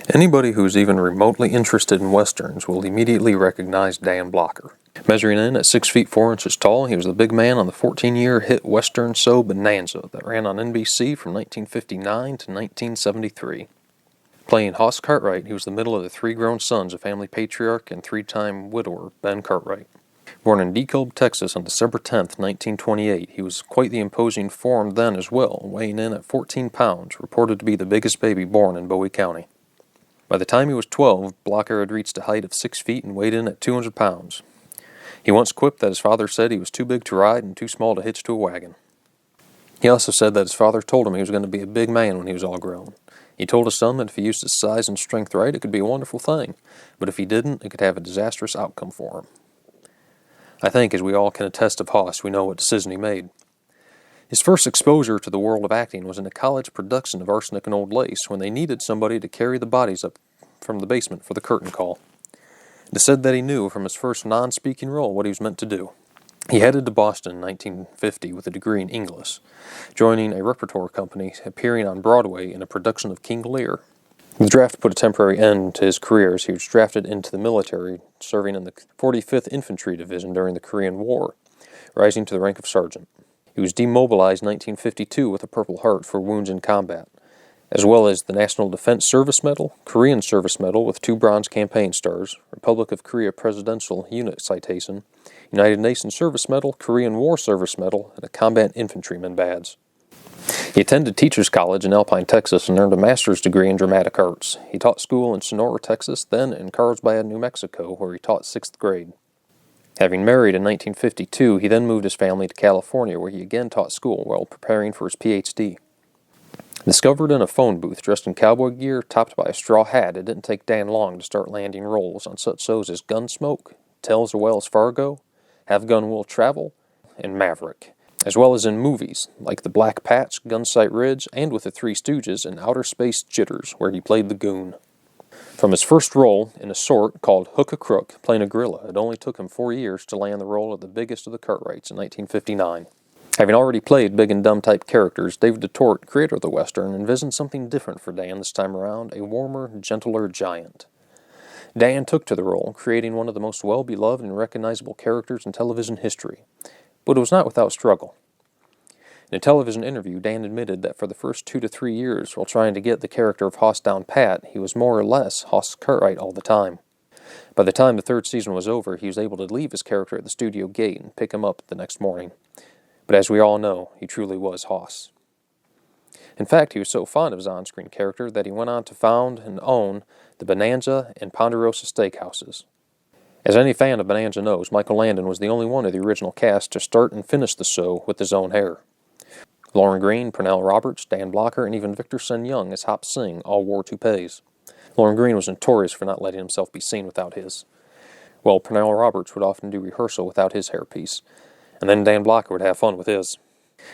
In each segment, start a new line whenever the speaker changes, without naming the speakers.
Anybody who's even remotely interested in westerns will immediately recognize Dan Blocker. Measuring in at 6 feet 4 inches tall, he was the big man on the 14-year hit western show Bonanza that ran on NBC from 1959 to 1973. Playing Hoss Cartwright, he was the middle of the three grown sons of family patriarch and three-time widower Ben Cartwright. Born in DeKalb, Texas on December 10, 1928, he was quite the imposing form then as well, weighing in at 14 pounds, reported to be the biggest baby born in Bowie County. By the time he was 12, Blocker had reached a height of 6 feet and weighed in at 200 pounds. He once quipped that his father said he was too big to ride and too small to hitch to a wagon. He also said that his father told him he was going to be a big man when he was all grown. He told his son that if he used his size and strength right, it could be a wonderful thing, but if he didn't, it could have a disastrous outcome for him. I think, as we all can attest of Hoss, we know what decision he made. His first exposure to the world of acting was in a college production of Arsenic and Old Lace when they needed somebody to carry the bodies up from the basement for the curtain call. It is said that he knew from his first non-speaking role what he was meant to do. He headed to Boston in 1950 with a degree in English, joining a repertoire company, appearing on Broadway in a production of King Lear. The draft put a temporary end to his career as he was drafted into the military, serving in the 45th Infantry Division during the Korean War, rising to the rank of sergeant. He was demobilized in 1952 with a Purple Heart for wounds in combat, as well as the National Defense Service Medal, Korean Service Medal with 2 Bronze Campaign Stars, Republic of Korea Presidential Unit Citation, United Nations Service Medal, Korean War Service Medal, and a Combat Infantryman Badge. He attended Teachers College in Alpine, Texas, and earned a master's degree in dramatic arts. He taught school in Sonora, Texas, then in Carlsbad, New Mexico, where he taught 6th grade. Having married in 1952, he then moved his family to California, where he again taught school while preparing for his Ph.D. Discovered in a phone booth dressed in cowboy gear, topped by a straw hat, it didn't take Dan long to start landing roles on such shows as Gunsmoke, Tales of Wells Fargo, Have Gun Will Travel, and Maverick, as well as in movies like The Black Patch, Gunsight Ridge, and with the Three Stooges in Outer Space Jitters, where he played the goon. From his first role in a short called Hook a Crook, playing a gorilla, it only took him 4 years to land the role of the biggest of the Cartwrights in 1959. Having already played big and dumb type characters, David DeTort, creator of the Western, envisioned something different for Dan this time around, a warmer, gentler giant. Dan took to the role, creating one of the most well-beloved and recognizable characters in television history. But it was not without struggle. In a television interview, Dan admitted that for the first 2 to 3 years, while trying to get the character of Hoss down pat, he was more or less Hoss Cartwright all the time. By the time the 3rd season was over, he was able to leave his character at the studio gate and pick him up the next morning. But as we all know, he truly was Hoss. In fact, he was so fond of his on-screen character that he went on to found and own the Bonanza and Ponderosa Steakhouses. As any fan of Bonanza knows, Michael Landon was the only one of the original cast to start and finish the show with his own hair. Lauren Green, Pernell Roberts, Dan Blocker, and even Victor Sun Young as Hop Sing all wore toupees. Lauren Green was notorious for not letting himself be seen without his. Well, Pernell Roberts would often do rehearsal without his hairpiece, and then Dan Blocker would have fun with his.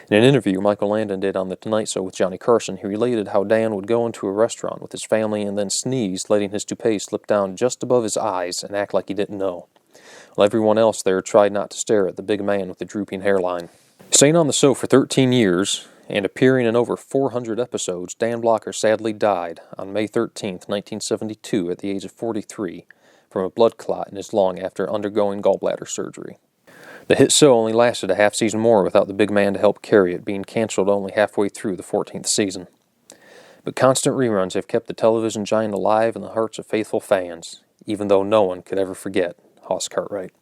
In an interview Michael Landon did on The Tonight Show with Johnny Carson, he related how Dan would go into a restaurant with his family and then sneeze, letting his toupee slip down just above his eyes and act like he didn't know, while everyone else there tried not to stare at the big man with the drooping hairline. Staying on the show for 13 years and appearing in over 400 episodes, Dan Blocker sadly died on May 13, 1972, at the age of 43, from a blood clot in his lung after undergoing gallbladder surgery. The hit show only lasted a half season more without the big man to help carry it, being canceled only halfway through the 14th season. But constant reruns have kept the television giant alive in the hearts of faithful fans, even though no one could ever forget Hoss Cartwright.